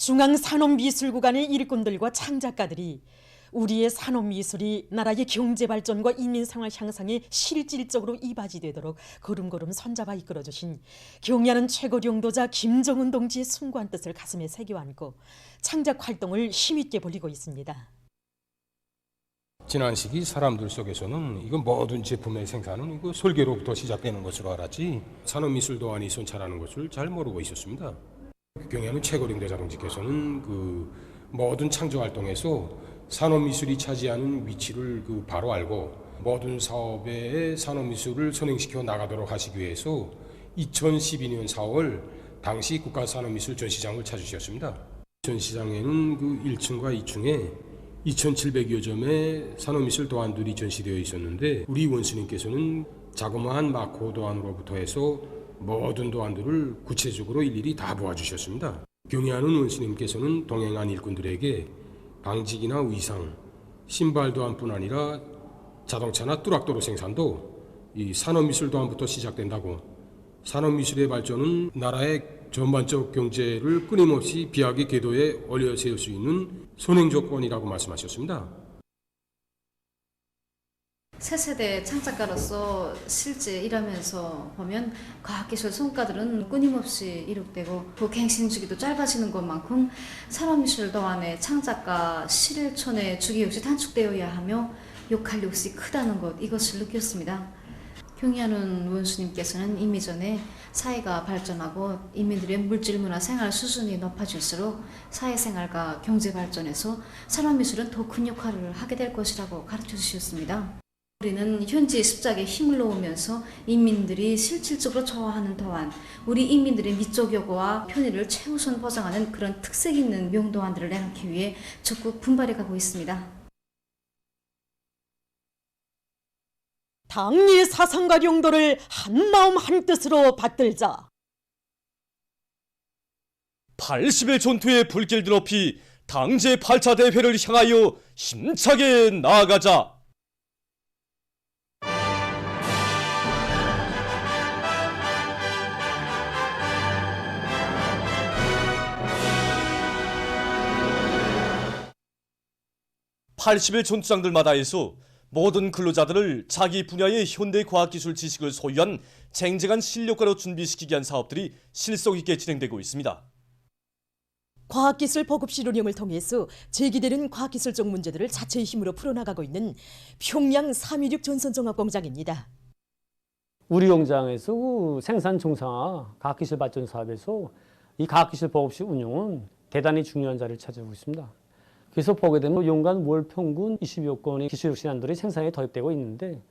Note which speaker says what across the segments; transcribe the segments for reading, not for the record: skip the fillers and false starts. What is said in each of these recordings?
Speaker 1: 중앙산업미술구간의 일꾼들과 창작가들이 우리의 산업미술이 나라의 경제발전과 인민생활 향상에 실질적으로 이바지되도록 걸음걸음 손잡아 이끌어주신 경의하는 최고領導자 김정은 동지의 숭고한 뜻을 가슴에 새겨 안고 창작활동을 힘있게 벌이고 있습니다.
Speaker 2: 지난 시기 사람들 속에서는 이건 모든 제품의 생산은 이거 설계로부터 시작되는 것으로 알았지 산업미술 도안이 손찰하는 것을 잘 모르고 있었습니다. 경의하는 최고領導자 동지께서는 그 모든 창조활동에서 산업미술이 차지하는 위치를 바로 알고 모든 사업에 산업미술을 선행시켜 나가도록 하시기 위해서 2012년 4월 당시 국가산업미술 전시장을 찾으셨습니다. 전시장에는 그 1층과 2층에 2,700여 점의 산업미술 도안들이 전시되어 있었는데 우리 원수님께서는 자그마한 마코 도안으로부터 해서 모든 도안들을 구체적으로 일일이 다 보아주셨습니다. 경의하는 원수님께서는 동행한 일꾼들에게 방직이나 의상, 신발 도안뿐 아니라 자동차나 뚜락도로 생산도 이 산업미술 도안부터 시작된다고 산업미술의 발전은 나라의 전반적 경제를 끊임없이 비약의 궤도에 올려 세울 수 있는 선행조건이라고 말씀하셨습니다.
Speaker 3: 새 세대 창작가로서 실제 일하면서 보면 과학기술 성과들은 끊임없이 이룩되고 그 갱신 주기도 짧아지는 것만큼 산업미술 도안의 창작가 실천의 주기 역시 단축되어야 하며 욕할 역시 크다는 것, 이것을 느꼈습니다. 경의하는 원수님께서는 이미 전에 사회가 발전하고 인민들의 물질, 문화, 생활 수준이 높아질수록 사회생활과 경제발전에서 산업미술은 더 큰 역할을 하게 될 것이라고 가르쳐 주셨습니다. 우리는 현지의 습작에 힘을 놓으면서 인민들이 실질적으로 좋아하는 도안, 우리 인민들의 미적 요구와 편의를 최우선 보장하는 그런 특색 있는 명도안들을 내놓기 위해 적극 분발해 가고 있습니다.
Speaker 1: 당리의 사상과 용도를 한마음 한뜻으로 받들자.
Speaker 4: 80의 전투의 불길들 높이 당제 8차 대회를 향하여 힘차게 나아가자. (80일) 전투장들마다에서 모든 근로자들을 자기 분야의 현대과학기술 지식을 소유한 쟁쟁한 실력가로 준비시키기 위한 사업들이 실속 있게 진행되고 있습니다.
Speaker 1: 과학기술 보급 실운영을 통해서 제기되는 과학기술적 문제들을 자체의 힘으로 풀어나가고 있는 평양 316 전선종합공장입니다.
Speaker 5: 우리 공장에서 생산 정상화 과학기술 발전 사업에서 이 과학기술 보급실 운영은 대단히 중요한 자리를 차지하고 있습니다. 그래서 보게 되면 연간 월 평균 20여 건의 기술력 신안들이 생산에 도입되고 있는데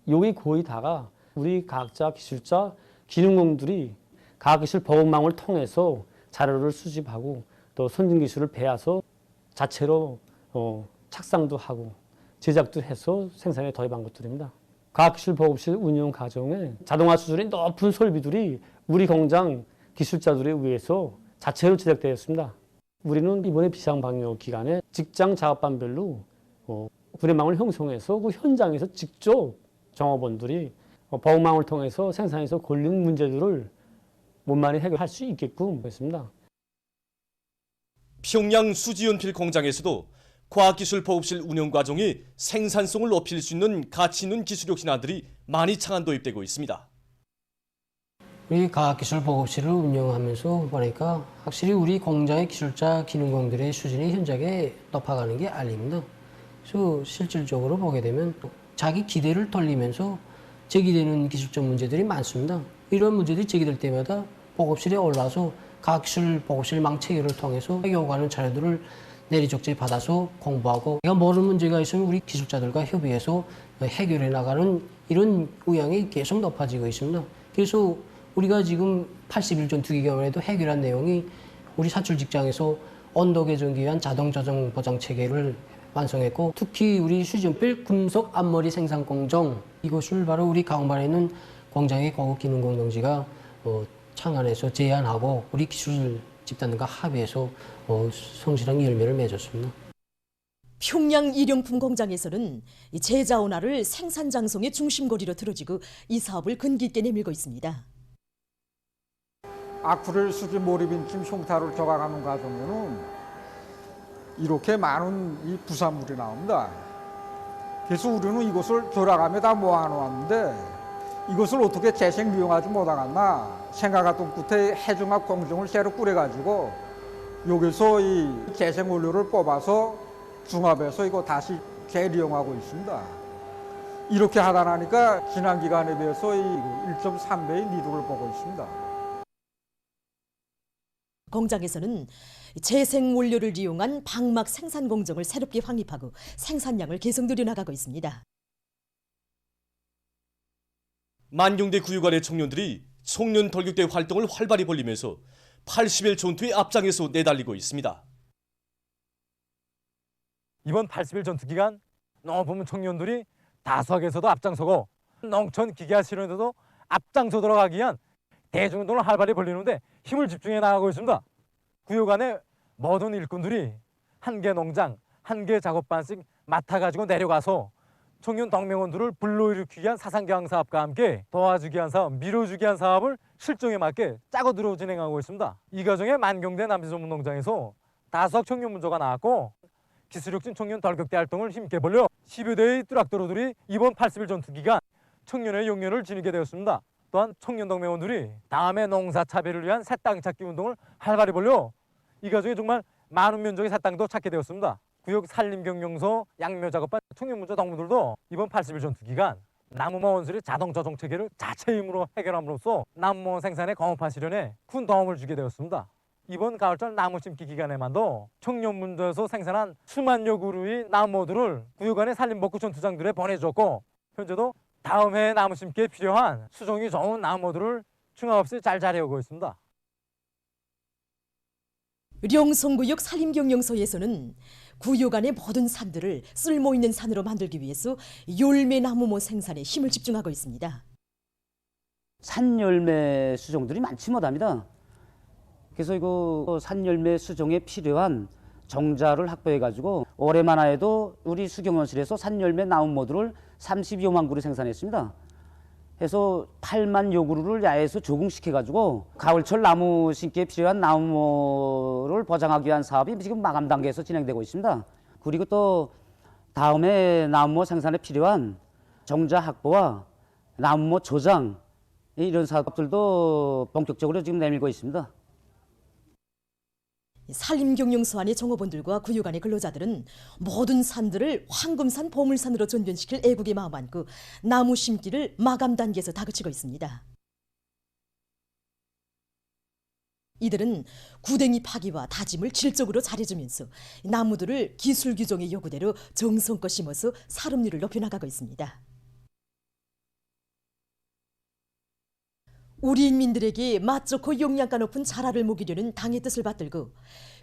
Speaker 5: 여기 거의 다가 우리 과학자, 기술자, 기능공들이 과학기술 보급망을 통해서 자료를 수집하고 또 선진기술을 배워서 자체로 착상도 하고 제작도 해서 생산에 도입한 것들입니다. 과학기술 보급실 운영 과정에 자동화 수준이 높은 설비들이 우리 공장 기술자들에 의해서 자체로 제작되었습니다. 우리는 이번에 비상방역 기간에 직장 작업반별로 구례망을 형성해서 그 현장에서 직접 종업원들이 보급망을 통해서 생산에서 걸린 문제들을 원만히 해결할 수 있게끔 했습니다.
Speaker 4: 평양 수지연필 공장에서도 과학기술 보급실 운영 과정이 생산성을 높일 수 있는 가치 있는 기술력 신안들이 많이 창안 도입되고 있습니다.
Speaker 6: 우리 과학기술 보급실을 운영하면서 보니까 확실히 우리 공장의 기술자, 기능공들의 수준이 현저하게 높아가는 게 알립니다. 그래서 실질적으로 보게 되면 자기 기대를 돌리면서 제기되는 기술적 문제들이 많습니다. 이런 문제들이 제기될 때마다 보급실에 올라서 과학기술 보급실 망 체계를 통해서 요구하는 자료들을 내리적지 받아서 공부하고 내가 모르는 문제가 있으면 우리 기술자들과 협의해서 해결해 나가는 이런 의향이 계속 높아지고 있습니다. 그래서 우리가 지금 81 전투기 경험에도 해결한 내용이 우리 사출 직장에서 온도 개정기 위한 자동 조정 보장 체계를 완성했고 특히 우리 수지연필 금속 앞머리 생산 공정 이것을 바로 우리 강원반에 있는 공장의 고급 기능공 동지가 창안해서 제안하고 우리 기술 집단들과 합의해서 성실한 열매를 맺었습니다.
Speaker 1: 평양 일용품 공장에서는 제자원화를 생산 장성의 중심고리로 들어지고 이 사업을 근기 있게 내밀고 있습니다.
Speaker 7: 아쿠릴 수지 모리빈침 흉타를 조각하는 과정에는 이렇게 많은 이 부산물이 나옵니다. 그래서 우리는 이것을 돌아가며 다 모아놓았는데 이것을 어떻게 재생 이용하지 못하겠나 생각했던 끝에 해중합 공정을 새로 꾸려가지고 여기서 이 재생 원료를 뽑아서 중합해서 이거 다시 재利用하고 있습니다. 이렇게 하다 나니까 지난 기간에 비해서 이 1.3배의 니도를 보고 있습니다.
Speaker 1: 공장에서는 재생 원료를 이용한 방막 생산 공정을 새롭게 확립하고 생산량을 계속 늘려나가고 있습니다.
Speaker 4: 만경대 구유관의 청년들이 송년 돌격대 활동을 활발히 벌리면서 80일 전투의 앞장에서 내달리고 있습니다.
Speaker 8: 이번 80일 전투 기간 농업부문 청년들이 다수학에서도 앞장서고 농촌 기계화 실현에서도 앞장서 들어가기 위한 대중운동을 활발히 벌리는데 힘을 집중해 나가고 있습니다. 구요간의 모든 일꾼들이 한 개 농장, 한 개 작업반씩 맡아가지고 내려가서 청년 동맹원들을 불러일으키기 위한 사상경항 사업과 함께 도와주기 위한 사업, 밀어주기 위한 사업을 실정에 맞게 짜고 들어 진행하고 있습니다. 이 과정에 만경대 남지전문농장에서 다수학 청년 문조가 나왔고 기술혁신 청년 돌격대 활동을 힘있게 벌려 10여 대의 뚜락도로들이 이번 80일 전투 기간 청년의 용연을 지니게 되었습니다. 또한 청년 동맹원들이 다음에 농사차별을 위한 새 땅 찾기 운동을 활발히 벌려 이 과정에 정말 많은 면적의 새 땅도 찾게 되었습니다. 구역 산림경영소, 양묘작업반 청년문조 동무들도 이번 80일 전투 기간 나무모 원수의 자동차 정체계를 자체 힘으로 해결함으로써 나무모 생산의 공업화 실현에 큰 도움을 주게 되었습니다. 이번 가을철 나무 심기 기간에만도 청년문조에서 생산한 수만여 그루의 나무모들을 구역 안의 산림복구 전투장들에 보내줬고 현재도 다음 해에 나무 심기에 필요한 수종이 좋은 나무모들을 중함없이 잘 자리하고 있습니다.
Speaker 1: 령성구역 산림경영소에서는 구역 안의 모든 산들을 쓸모있는 산으로 만들기 위해서 열매나무모 생산에 힘을 집중하고 있습니다.
Speaker 9: 산열매 수종들이 많지 못합니다. 그래서 이거 산열매 수종에 필요한 정자를 확보해가지고 올해만 해도 우리 수경원실에서 산열매 나무모들을 32여만 그루 생산했습니다. 해서 8만 여 그루를 야외에서 조궁시켜가지고 가을철 나무 심기에 필요한 나무를 보장하기 위한 사업이 지금 마감 단계에서 진행되고 있습니다. 그리고 또 다음에 나무모 생산에 필요한 정자 확보와 나무모 조장 이런 사업들도 본격적으로 지금 내밀고 있습니다.
Speaker 1: 산림경영소 안의 종업원들과 구역 안의 근로자들은 모든 산들을 황금산 보물산으로 전변시킬 애국의 마음 안고 나무 심기를 마감 단계에서 다그치고 있습니다. 이들은 구덩이 파기와 다짐을 질적으로 잘해주면서 나무들을 기술 규정의 요구대로 정성껏 심어서 사lum률을 높여나가고 있습니다. 우리 인민들에게 맛 좋고 영양가 높은 자라를 먹이려는 당의 뜻을 받들고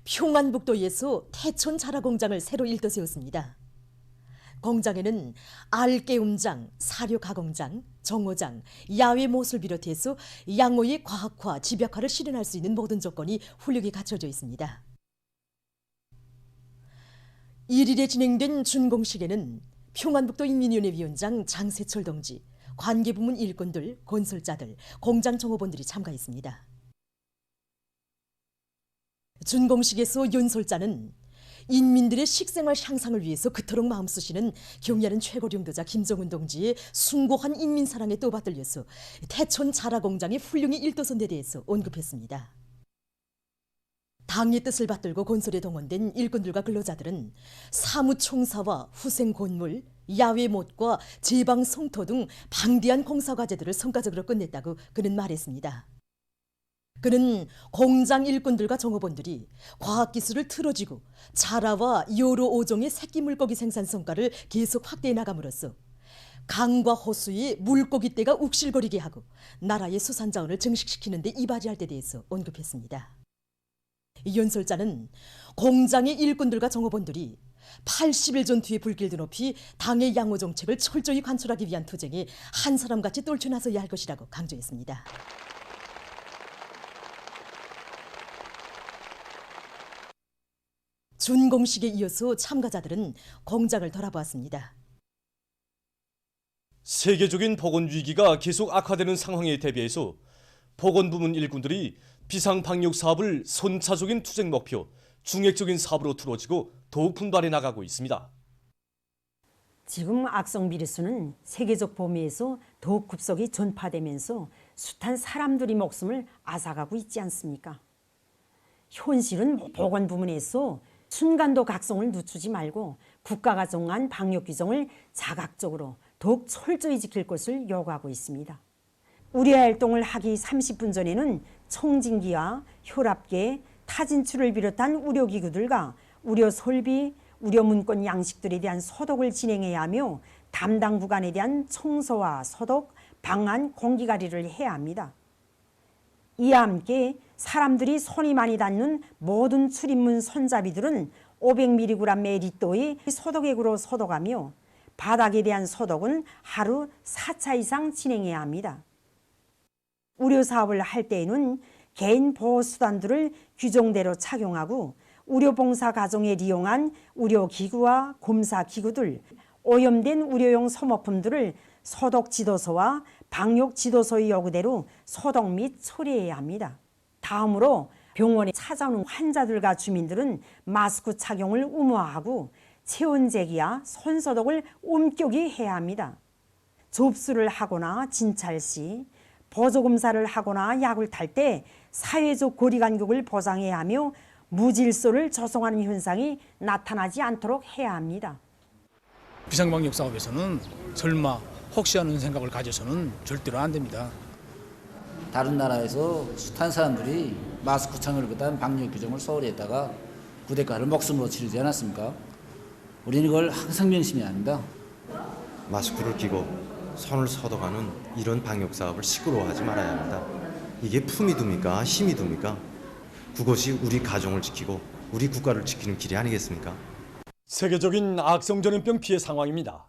Speaker 1: 평안북도에서 태촌 자라 공장을 새로 일떠 세웠습니다. 공장에는 알깨움장, 사료 가공장, 정호장, 야외 못을 비롯해서 양호의 과학화, 집약화를 실현할 수 있는 모든 조건이 훌륭히 갖춰져 있습니다. 1일에 진행된 준공식에는 평안북도 인민위원회 위원장 장세철 동지, 관계부문 일꾼들, 건설자들, 공장 종업원들이 참가했습니다. 준공식에서 연설자는 인민들의 식생활 향상을 위해서 그토록 마음쓰시는 경의하는 최고령도자 김정은 동지의 숭고한 인민사랑에 또 받들려서 태촌 자라공장의 훌륭히 일도선에 대해서 언급했습니다. 당의 뜻을 받들고 건설에 동원된 일꾼들과 근로자들은 사무총사와 후생곤물, 야외못과 제방송토 등 방대한 공사과제들을 성과적으로 끝냈다고 그는 말했습니다. 그는 공장 일꾼들과 종업원들이 과학기술을 틀어쥐고 자라와 여러 5종의 새끼 물고기 생산 성과를 계속 확대해 나감으로써 강과 호수의 물고기떼가 욱실거리게 하고 나라의 수산자원을 증식시키는 데 이바지할 데 대해서 언급했습니다. 연설자는 공장의 일꾼들과 종업원들이 80일 전투의 불길도 높이 당의 양호 정책을 철저히 관철하기 위한 투쟁에 한 사람같이 떨쳐나서야 할 것이라고 강조했습니다. 준공식에 이어서 참가자들은 공장을 돌아보았습니다.
Speaker 4: 세계적인 보건 위기가 계속 악화되는 상황에 대비해서 보건 부문 일꾼들이 비상방역 사업을 선차적인 투쟁 목표, 중액적인 사업으로 두어지고 더욱 분발해 나가고 있습니다.
Speaker 10: 지금 악성 비루스는 세계적 범위에서 더욱 급속히 전파되면서 숱한 사람들의 목숨을 앗아가고 있지 않습니까? 현실은 보건 부문에서 순간도 각성을 늦추지 말고 국가가 정한 방역 규정을 자각적으로 더욱 철저히 지킬 것을 요구하고 있습니다. 의료 활동을 하기 30분 전에는 청진기와 혈압계, 타진출을 비롯한 의료기구들과 의료 설비, 의료 문건 양식들에 대한 소독을 진행해야 하며 담당 구간에 대한 청소와 소독, 방한, 공기가리를 해야 합니다. 이와 함께 사람들이 손이 많이 닿는 모든 출입문 손잡이들은 500mg 리터의 소독액으로 소독하며 바닥에 대한 소독은 하루 4차 이상 진행해야 합니다. 의료 사업을 할 때에는 개인 보호 수단들을 규정대로 착용하고 의료봉사 과정에 이용한 의료기구와 검사기구들, 오염된 의료용 소모품들을 소독지도서와 방역지도서의 요구대로 소독 및 처리해야 합니다. 다음으로 병원에 찾아오는 환자들과 주민들은 마스크 착용을 의무화하고 체온재기와 손소독을 엄격히 해야 합니다. 접수를 하거나 진찰 시, 보조검사를 하거나 약을 탈 때 사회적 거리간격을 보장해야 하며 무질서를 조성하는 현상이 나타나지 않도록 해야 합니다.
Speaker 11: 비상방역 사업에서는 설마 혹시 하는 생각을 가져서는 절대로 안 됩니다.
Speaker 9: 다른 나라에서 숱한 사람들이 마스크 착용을 비롯한 방역 규정을 소홀히 했다가 그 대가를 목숨으로 치르지 않았습니까? 우리는 이걸 항상 명심해야 합니다.
Speaker 12: 마스크를 끼고 손을 소독하는 이런 방역 사업을 시끄러워하지 말아야 합니다. 이게 품이 듭니까? 힘이 듭니까? 그것이 우리 가정을 지키고 우리 국가를 지키는 길이 아니겠습니까?
Speaker 4: 세계적인 악성 전염병 피해 상황입니다.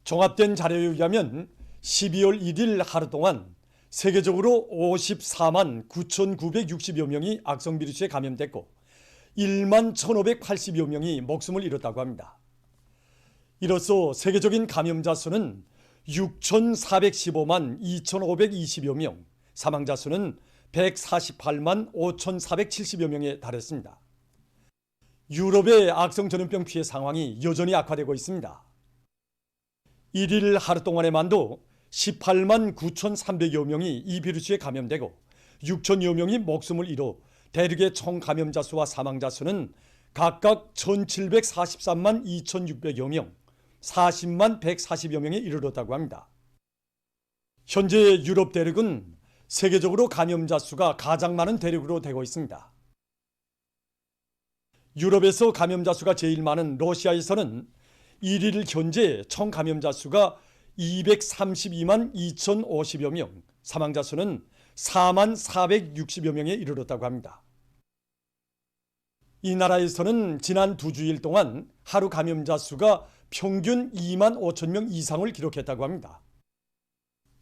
Speaker 4: 종합된 자료에 의하면 12월 1일 하루 동안 세계적으로 54만 9,960여 명이 악성 비루스에 감염됐고 1만 1,580여 명이 목숨을 잃었다고 합니다. 이로써 세계적인 감염자 수는 6,415만 2,520여 명, 사망자 수는 148만 5,470여 명에 달했습니다. 유럽의 악성 전염병 피해 상황이 여전히 악화되고 있습니다. 1일 하루 동안에만도 18만 9,300여 명이 이 비루스에 감염되고 6천여 명이 목숨을 잃어 대륙의 총 감염자 수와 사망자 수는 각각 1,743만 2,600여 명, 40만 140여 명에 이르렀다고 합니다. 현재 유럽 대륙은 세계적으로 감염자 수가 가장 많은 대륙으로 되고 있습니다. 유럽에서 감염자 수가 제일 많은 러시아에서는 1일 현재 총 감염자 수가 232만 2,050여 명, 사망자 수는 4만 460여 명에 이르렀다고 합니다. 이 나라에서는 지난 2주일 동안 하루 감염자 수가 평균 2만 5천 명 이상을 기록했다고 합니다.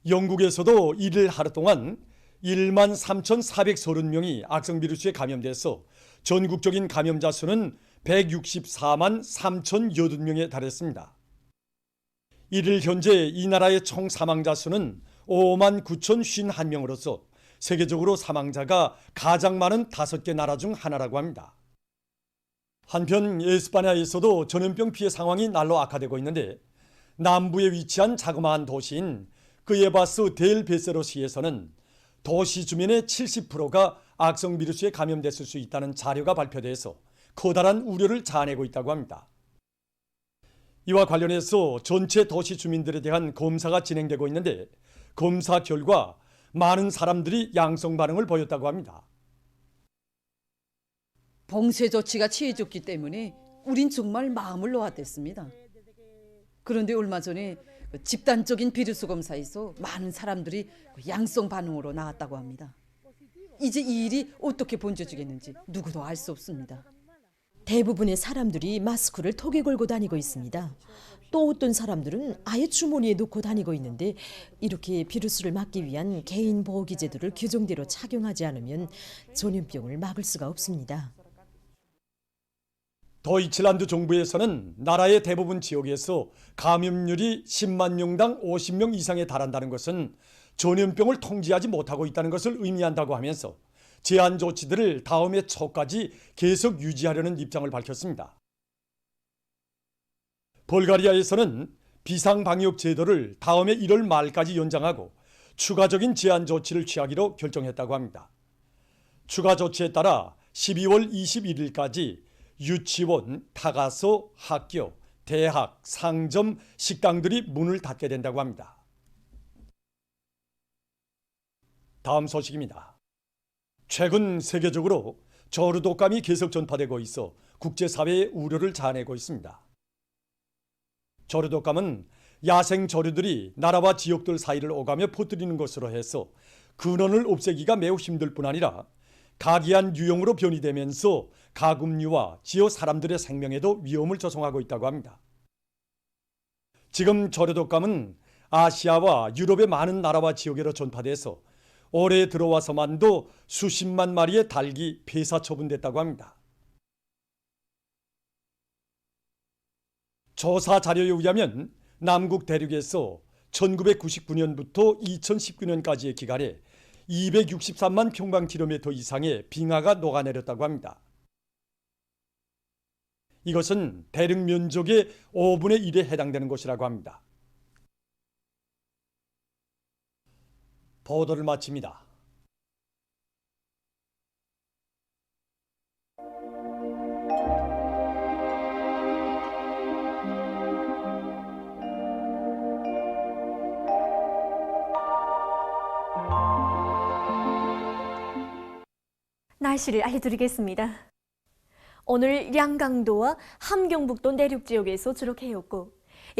Speaker 4: 영국에서도 1일 하루 동안 1만 3,430명이 악성 비루스에 감염돼서 전국적인 감염자 수는 164만 3,080명에 달했습니다. 1일 현재 이 나라의 총 사망자 수는 5만 9,051명으로서 세계적으로 사망자가 가장 많은 5개 나라 중 하나라고 합니다. 한편 에스파냐에서도 전염병 피해 상황이 날로 악화되고 있는데 남부에 위치한 자그마한 도시인 그에바스 델 베세로시에서는 도시 주민의 70%가 악성 비루스에 감염됐을 수 있다는 자료가 발표돼서 커다란 우려를 자아내고 있다고 합니다. 이와 관련해서 전체 도시 주민들에 대한 검사가 진행되고 있는데 검사 결과 많은 사람들이 양성 반응을 보였다고 합니다.
Speaker 13: 봉쇄 조치가 취해졌기 때문에 우린 정말 마음을 놓았댔습니다. 그런데 얼마 전에 집단적인 비루스 검사에서 많은 사람들이 양성 반응으로 나왔다고 합니다. 이제 이 일이 어떻게 번져지겠는지 누구도 알 수 없습니다.
Speaker 1: 대부분의 사람들이 마스크를 턱에 걸고 다니고 있습니다. 또 어떤 사람들은 아예 주머니에 넣고 다니고 있는데 이렇게 비루스를 막기 위한 개인 보호 기제들을 규정대로 착용하지 않으면 전염병을 막을 수가 없습니다.
Speaker 4: 도이칠란드 정부에서는 나라의 대부분 지역에서 감염률이 10만 명당 50명 이상에 달한다는 것은 전염병을 통제하지 못하고 있다는 것을 의미한다고 하면서 제한 조치들을 다음해 초까지 계속 유지하려는 입장을 밝혔습니다. 불가리아에서는 비상방역 제도를 다음해 1월 말까지 연장하고 추가적인 제한 조치를 취하기로 결정했다고 합니다. 추가 조치에 따라 12월 21일까지 유치원, 타가소, 학교, 대학, 상점, 식당들이 문을 닫게 된다고 합니다. 다음 소식입니다. 최근 세계적으로 저류 독감이 계속 전파되고 있어 국제사회의 우려를 자아내고 있습니다. 저류 독감은 야생 저류들이 나라와 지역들 사이를 오가며 퍼뜨리는 것으로 해서 근원을 없애기가 매우 힘들 뿐 아니라 가기한 유형으로 변이되면서 가금류와 지역 사람들의 생명에도 위험을 조성하고 있다고 합니다. 지금 저류 독감은 아시아와 유럽의 많은 나라와 지역으로 전파돼서 올해 들어와서만도 수십만 마리의 닭이 폐사 처분됐다고 합니다. 조사 자료에 의하면 남극 대륙에서 1999년부터 2019년까지의 기간에 263만 평방킬로미터 이상의 빙하가 녹아내렸다고 합니다. 이것은 대륙 면적의 5분의 1에 해당되는 것이라고 합니다. 보도를 마칩니다.
Speaker 14: 날씨를 알려드리겠습니다. 오늘 양강도와 함경북도 내륙 지역에서 주로 해였고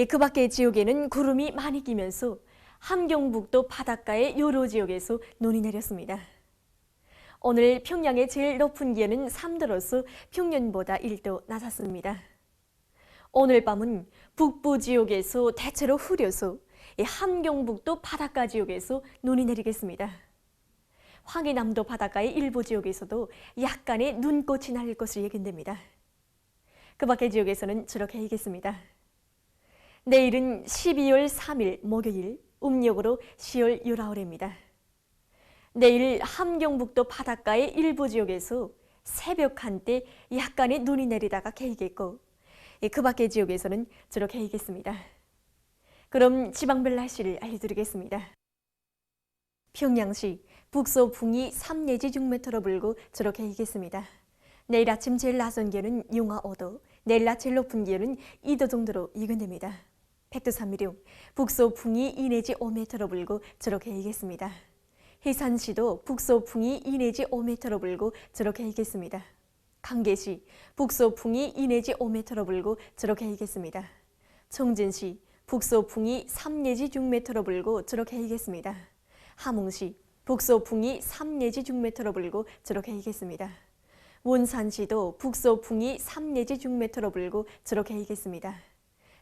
Speaker 14: 그 밖의 지역에는 구름이 많이 끼면서 함경북도 바닷가의 여러 지역에서 눈이 내렸습니다. 오늘 평양의 제일 높은 기온은 3도로서 평년보다 1도 낮았습니다. 오늘 밤은 북부 지역에서 대체로 흐려서 함경북도 바닷가 지역에서 눈이 내리겠습니다. 황해남도 바닷가의 일부 지역에서도 약간의 눈꽃이 날 것으로 예견됩니다. 그 밖의 지역에서는 주로 개이겠습니다. 내일은 12월 3일 목요일, 음력으로 10월 19일입니다. 내일 함경북도 바닷가의 일부 지역에서 새벽 한때 약간의 눈이 내리다가 개이겠고 그 밖의 지역에서는 주로 개이겠습니다. 그럼 지방별 날씨를 알려드리겠습니다. 평양시 북서풍이 3 내지 6m로 불고 주로 개이겠습니다. 내일 아침 제일 낮은 기온은 영하 5도, 내일 낮 제일 높은 기온은 2도 정도로 예견됩니다. 백두산미령 북서풍이 2 내지 5m로 불고 주로 개이겠습니다. 해산시도 북서풍이 2 내지 5m로 불고 주로 개이겠습니다. 강계시 북서풍이 2 내지 5m로 불고 주로 개이겠습니다. 청진시 북서풍이 3 내지 6m로 불고 주로 개이겠습니다. 함흥시 북서풍이 3 내지 6m로 불고 주로 개이겠습니다. 원산시도 북서풍이 3 내지 6m로 불고 주로 개이겠습니다.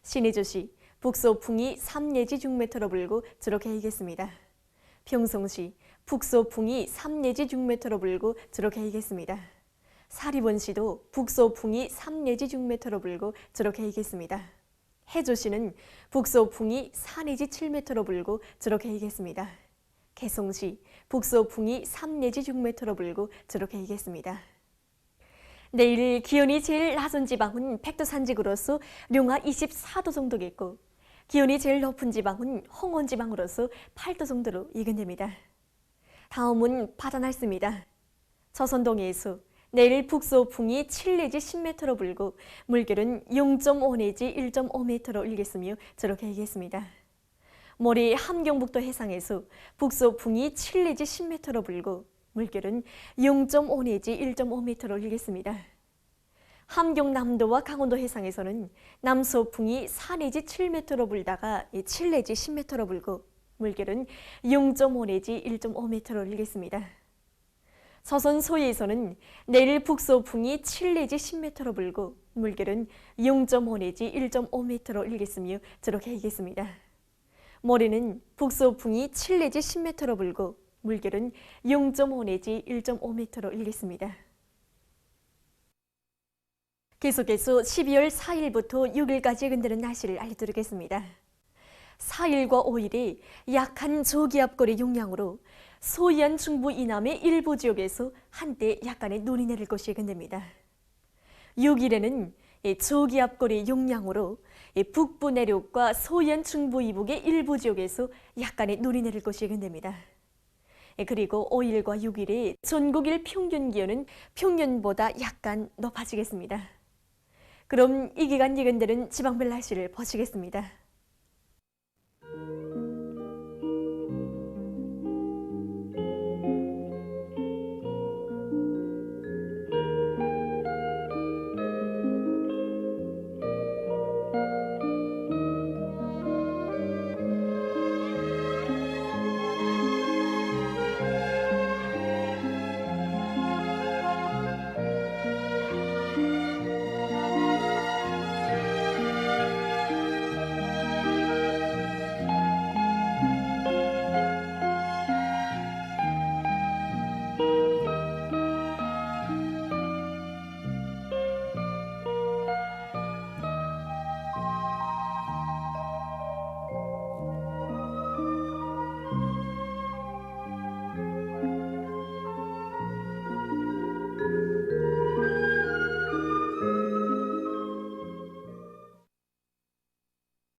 Speaker 14: 신의주시 북서풍이 3 내지 6m로 불고 주로 개이겠습니다. 평성시 북서풍이 3 내지 6m로 불고 주로 개이겠습니다. 사리원시도 북서풍이 3 내지 6m로 불고 주로 개이겠습니다. 해조시는 북서풍이 4 내지 7m로 불고 주로 개이겠습니다. 개성시 북서풍이 3 내지 6m로 불고 주로 개이겠습니다. 내일 기온이 제일 낮은 지방은 백두산지구로서 영하 24도 정도겠고 기온이 제일 높은 지방은 홍원지방으로서 8도 정도로 예견됩니다. 다음은 바다 날씨입니다. 조선동해에서 내일 북서풍이 7 내지 10m로 불고 물결은 0.5 내지 1.5m로 일겠으며 주로 개이겠습니다. 모레 함경북도 해상에서 북서풍이 7 내지 10m로 불고 물결은 0.5 내지 1.5m로 일겠습니다. 함경남도와 강원도 해상에서는 남서풍이 4 내지 7m로 불다가 7 내지 10m로 불고 물결은 0.5 내지 1.5m로 일겠습니다. 서선 서해에서는 내일 북서풍이 7 내지 10m로 불고 물결은 0.5 내지 1.5m로 일겠으며 주로 개이겠습니다. 모레는 북서풍이 7 내지 10m로 불고 물결은 0.5 내지 1.5m로 일겠습니다. 계속해서 12월 4일부터 6일까지 예견되는 날씨를 알려드리겠습니다. 4일과 5일이 약한 저기압골의 영향으로 소위안 중부 이남의 일부 지역에서 한때 약간의 눈이 내릴 것이 예견됩니다. 6일에는 저기압골의 영향으로 북부 내륙과 소위안 중부 이북의 일부 지역에서 약간의 눈이 내릴 것이 예견됩니다. 그리고 5일과 6일에 전국일 평균 기온은 평년보다 약간 높아지겠습니다. 그럼 이 기간 예견되는 지방별 날씨를 보시겠습니다.